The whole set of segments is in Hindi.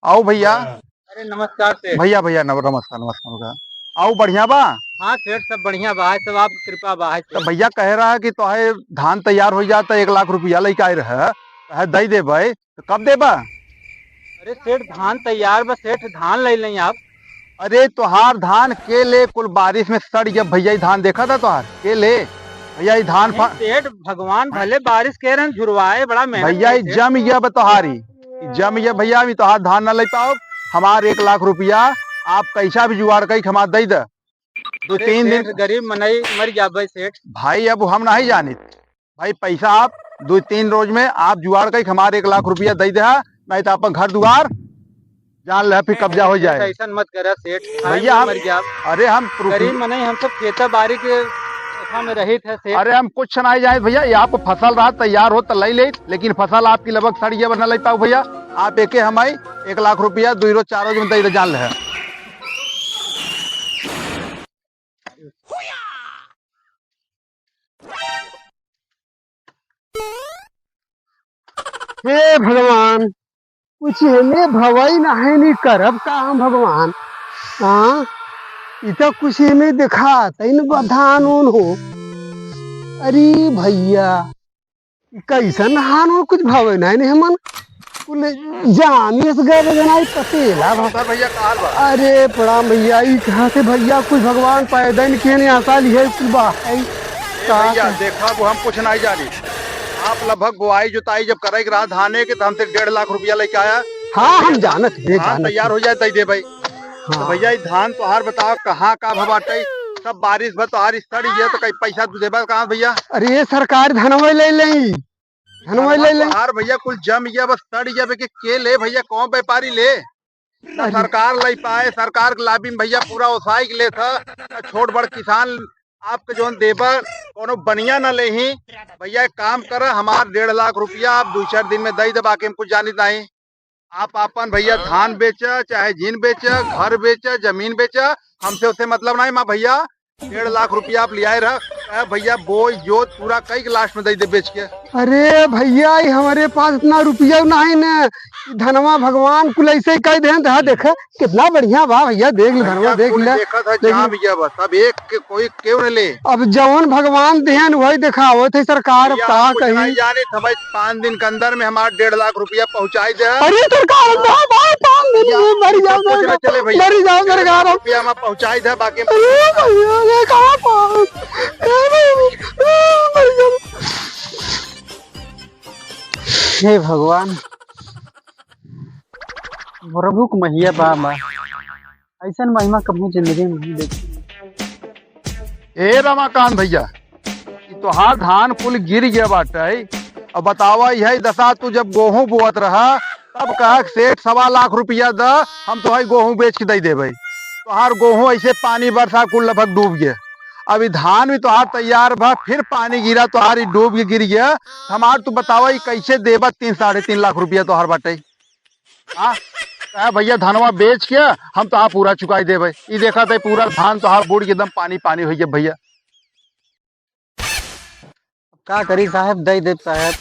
आओ भैया। अरे नमस्कार सेठ। भैया भैया नमस्कार नमस्कार। आओ बढ़िया बा। हाँ सेठ, सब बढ़िया बा है, सब आपकी कृपा बा है तो सेठ। भैया कह रहा है कि तोहे धान तैयार हो जाता 1 लाख रुपया लेके आए रहे तोहे दे दे भाई, तो कब देबा? अरे सेठ धान तैयार बा सेठ, धान ले लें आप। अरे तोहार धान के ले कुल बारिश में सड़ गया भैया। धान देखा था तोहार के ले भैया। धान नहीं सेठ, भगवान भले बारिश कह रहे हैं, झुरवाए बड़ा मेहनत भैया करे सेठ। जम गया तोहारी, जम गया भैया। अभी तोहार धान न ले पाओ। हमार 1 लाख रुपया आप कैसा भी जुगाड़ कई हमार दे दे। दो अरे तीन दिन सेठ गरीब मनई मर जाबे सेठ। भाई, अब हम नहीं जानी भाई। पैसा आप 2-3 रोज में आप जुगाड़ कई हमारे 1 लाख रुपया दे दे। नहीं तो अपन घर दुआर जान ले फिर कब्जा हो जाए। ऐसा मत करा सेठ, खाए भैया में हम मर गया। अरे हम गरीब मनई हम सब खेती बाड़ी के में रही थे सेठ। अरे हम कुछ नहीं जाए भैया। ये आप फसल रहा तैयार हो तो ले ले, लेकिन फसल आपकी लगभग सड़ गया न ले पाओ भैया। आप एक हमारी 1 लाख रुपया 2 रोज 4 रोज में दे दे जान ले। हे भगवान, कुछ हमें भवाई नहीं नहीं करब का हम भगवान। हाँ, इतना कुछ हमें दिखा तइन धान उन हो। अरे भैया, कैसन धान हो कुछ भवे नहीं नहीं हमन कुल जानिए से गए जनाई पतेला भैया काल बा। अरे प्रणाम भैया। ई कहा से भैया कुछ भगवान पैदल के ने आशा लिए कुल बा भैया देखा वो हम कुछ नहीं जानी। आप लगभग बुआई जुताई जब करे रहा धाने के तो हमसे 1.5 लाख रुपया लेके आया। हाँ हम जानत है धान तैयार हो जाए तई दे भाई। तो भैया ये धान तोहार बताओ कहाँ का भबाटे। सब बारिश भर तोहार सड़ गया तो कई पैसा तू देबा कहाँ भैया? अरे सरकार धनवा ले लें, धनवा ले लें। तोहार भैया कुल जम गया बस सड़ गया के ले भैया। कौन व्यापारी ले? ना सरकार ले पाए। सरकार के लाभी में भैया पूरा ओसाई के ले था। छोट बड़ किसान आपके जो देबा कोनो बनिया न ले ही भैया। एक काम कर, हमार 1.5 लाख रुपया आप 2-4 दिन में दे दे। बाकी हम कुछ जानी नहीं। आप अपन भैया धान बेचा चाहे जीन बेचा, घर बेचा, जमीन बेचा, हमसे उससे मतलब नहीं। माँ भैया 1.5 लाख रुपया आप ले आए रहा भैया। बोई जोत पूरा कई लास्ट में दे दे बेच के। अरे भैया हमारे पास इतना रुपया नहीं न, धनवा भगवान कुल ऐसे कह दे। देख कितना बढ़िया बा भैया, देख ले धनवा देख ले। देखा था जहाँ भैया बस अब एक के कोई क्यों न ले। अब जवन भगवान देहन वही दिखावो थे सरकार का कहीं। जाने था भाई 5 दिन के अंदर में हमारे 1.5 लाख रुपया पहुँचाई दे। अरे सरकार मर जाओ, चले भैया मर जाओ सरकार रुपया में पहुँचाई दे। बाकी हे भगवान, प्रभु को महिया बा ऐसा महिमा कभी जिंदगी में नहीं देखी। ए रमाकांत भैया, तोहार धान कुल गिर गया बाटे। अब बतावा यही दशा तू जब गेहूं बोअत रहा तब कह सेठ 1.25 लाख द हम तोहार गेहूं बेच के दे देबे। तोहार गेहूं ऐसे पानी बरसा कुल लगभग डूब गया। अभी धान भी तोहार तैयार बा, फिर पानी गिरा तोहार डूब के गिर गया। हमार तू बतावा कैसे देबा 3-3.5 लाख रुपया तोहार बाटे। भैया धनवा बेच के हम तो पूरा चुकाई देबे। ये देखा था पूरा धान तोहार बूढ़ के एकदम पानी पानी हो गया भैया। क्या करी साहब, दे दे साहब।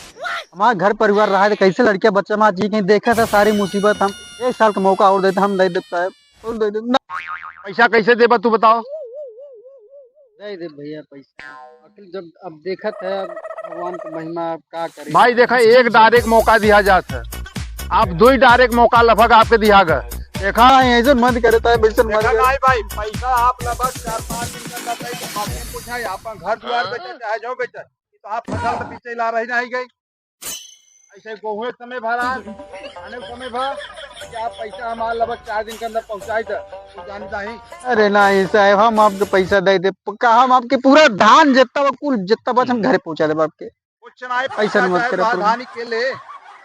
हमारा घर परिवार रहा है कैसे लड़कियां बच्चा माँ जी कहीं देखा था सारी मुसीबत। हम 1 साल का मौका और देते, हम दे दे साहब और दे दे। पैसा कैसे देबा तू बताओ? दे दे भैया पैसा। जब अब देखा था भगवान की महिमा, आप क्या करें भाई देखा एक डायरेक्ट मौका दिया जाता है, आप 2 डायरेक्ट मौका लगभग आपके दिया गया। देखा ऐसे मत करता है नहीं भाई। पैसा आप लगभग 4-5 दिन का पूछा अपन घर द्वार बेचा चाहे जो बेचा तो आप फसल तो पीछे ला रही नहीं गई। ऐसे गेहूं समय भरा खाने समय भरा कि आप पैसा हमारा लगभग 4 दिन के अंदर पहुंचाई था जानता ही। अरे नहीं साहब, हम आपको पैसा दे दे पक्का। हम आपके पूरा धान जितना कुल जितना बच हम घर पहुंचा दे आपके। कुछ नहीं पैसा मत करो धान के ले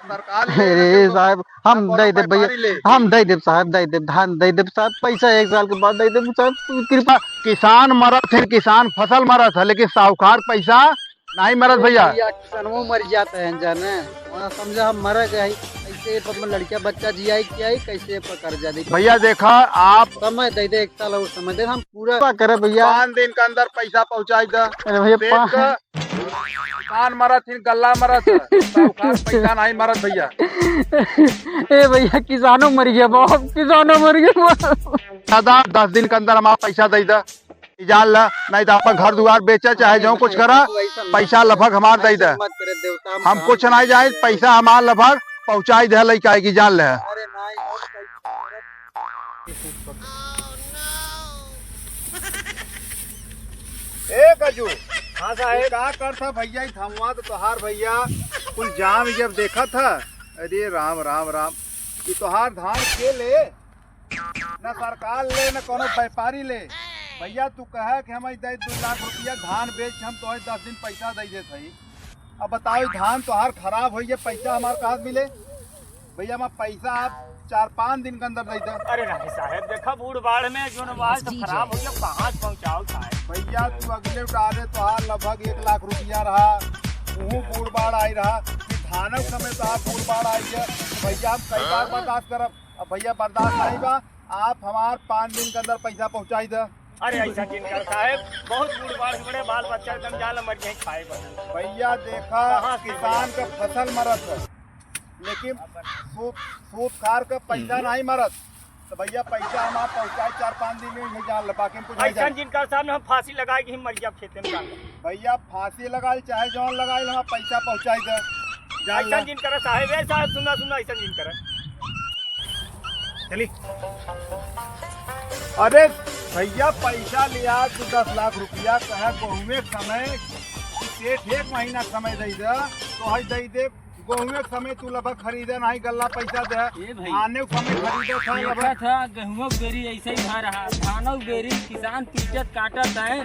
सरकार। अरे साहब हम दे दे भैया, हम दे दे साहब, दे दे धान दे दे साहब। पैसा 1 साल के बाद दे दे साहब, कृपा। किसान मरत है, किसान फसल मरत है, लेकिन साहूकार पैसा नहीं मरद भैया। किसनवो मर जाते हैं जाने वहाँ समझा हम मर गए कैसे लड़किया बच्चा जियाई किया कैसे पकड़ जा दी भैया देखा आप समय दे दे 1 साल और समय दे हम पूरा करे भैया 5 दिन के अंदर पैसा पहुँचाई दा। अरे भैया देख का कान मरत थी गल्ला मरत साहूकार पैसा नहीं मरद भैया। ए भैया किसानों मर गया बहुत किसानों मर गया दादा 10 दिन के अंदर हमारा पैसा दे दा जान ला, नहीं तो आपका घर दुआर बेचा चाहे जो कुछ करा पैसा लगभग हमार दे दे। हम कुछ नहीं जाए पैसा हमार लगभग पहुँचाई दे लड़का की जान ले। ए गजू हाँ साहब का कर था भैया थमुआ तो तोहार भैया कुल जाम जब देखा था। अरे राम राम राम ये तोहार धान के ले न सरकार ले न कोनो व्यापारी ले। भैया तू कहे कि हम 2 लाख रुपया धान बेच हम तो 10 दिन पैसा दे देते ही। अब बताओ धान तोहार खराब हो गया पैसा हमारे कहाँ मिले। भैया मैं पैसा आप 4-5 दिन के अंदर दे दे। अरे नहीं साहब देखा बूढ़ बाढ़ में जो नवाज तो खराब हो गया कहाँ पहुँचाओ साहब। भैया तू अगले डाले तोहार लगभग 1 लाख रुपया रहा वह बूढ़ बाढ़ आई रहा धानक समय तो आप बूढ़ बाढ़ आई है। भैया हम कई बार बर्दाश्त करब अब भैया बर्दाश्त नहीं बा आप हमार 5 दिन के अंदर पैसा पहुँचाई दे। अरे ऐसा जिनकर साहब बहुत बूढ़ बाढ़ बड़े बाल बच्चा एकदम जाल मर गए खाए बदल। भैया देखा किसान का फसल मरत है लेकिन सूत खार का पैसा नहीं मरत तो भैया पैसा हमारा पहुँचाए 4-5 दिन में जान लगा के कुछ ऐसा जिनकर साहब ने हम फांसी लगाए कि हम मर गया खेते में जान। भैया फांसी लगाई चाहे जौन लगाई हमारा पैसा पहुँचाई दे। ऐसा जिनकर साहब है साहब सुना सुना ऐसा जिनकर चली। अरे भैया पैसा लिया तू 10 लाख रुपया कहे गेहूँ समय सेठ 1 महीना समय दे दे तो है दे दे गेहूँ समय तू लगभग खरीदे नहीं गल्ला पैसा दे आने समय खरीदे था गेहूँ बेरी ऐसे ही भा रहा धानों बेरी किसान पीटत काटत है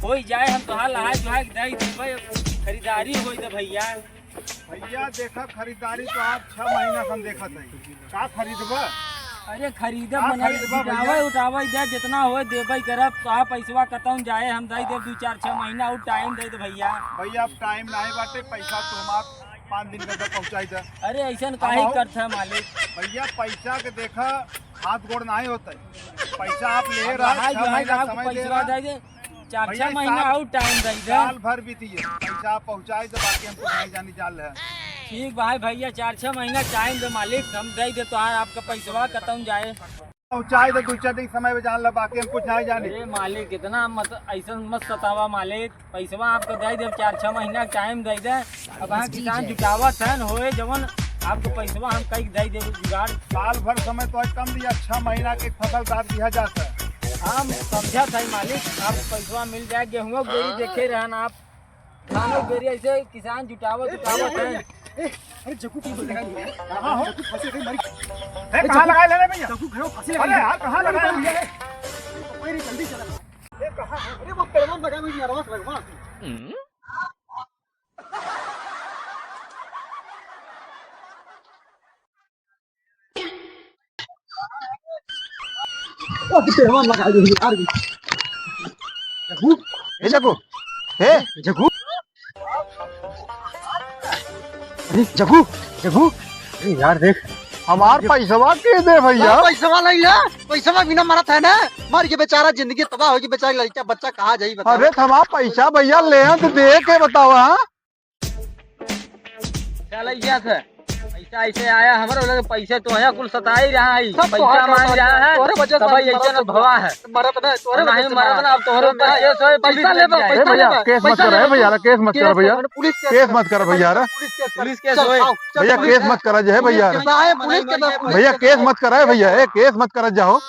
हो जाए हम तो हाल दे देवे खरीदारी हो भैया। भैया देखा खरीदारी तो आप 6 महीना से हम देखा थे का खरीदबा। अरे खरीदे उठावे उठावे दे जितना हो देवे करब तो आप पैसा कतम जाए हम दे दे 2-4-6 महीना और टाइम दे दे भैया। भैया अब टाइम नहीं बाटे पैसा तो हमार 5 दिन के अंदर पहुँचाई दे। अरे ऐसा काहे करते है मालिक। भैया पैसा के देखा हाथ गोड़ नहीं होता पैसा आप ले रहा पैसा दे दे 4-6 महीना और टाइम दे दे साल भर बीती है पैसा पहुँचाई दे बाकी हमको नहीं जानी जाल है। ठीक भाई भैया 4-6 महीना टाइम दे मालिक हम दे दे तो आपका पैसा खत्म जाए पहुँचाई दे 2-4 दिन समय में जान ला बाकी हम कुछ नहीं जाने। अरे मालिक इतना मत ऐसा मत सतावा मालिक पैसा आपको दे दे 4-6 महीना टाइम दे दे। अब हाँ किसान जुटावत है होए जवन आपको पैसा हम कई दे दे जुगाड़ साल भर समय तो कम दिया 6 महीना के फसल काट दिया जाता है। हम समझा था मालिक आप पैसा मिल जाए गेहूँ बेरी देखे रहन आप धानों बेरी ऐसे किसान जुटावत है। अरे जग्गू की कहाँ हो कहाँ लगाए लेने भैया जग्गू घरों फंसे अरे यार कहाँ लगाए भैया कोई जल्दी चला कहाँ अरे वो पेड़ों लगा हुई यार बस लगवा ओ पेड़ों लगा दी यार जग्गू जग्गू अरे जग्गू जग्गू अरे यार देख हमार पैसा के दे भैया। पैसा नहीं है पैसा बिना मरत है ना मर के बेचारा जिंदगी तबाह होगी बेचारी लड़का बच्चा कहाँ जाई बता। अरे हमारा पैसा भैया ले तो दे के बताओ। हाँ पैसा ऐसे आया हमारे लगे पैसे तो है कुल सता ही रहा है पैसा मांग रहा है तब ऐसे भवा है मरत ना तोरे नहीं मरत ना अब तोहरे पैसा ले भैया केस मत करो भैया केस मत करो भैया केस मत करो भैया पुलिस केस होए भैया केस मत करा जाए भैया पुलिस के भैया केस मत करा भैया केस मत करा जाओ।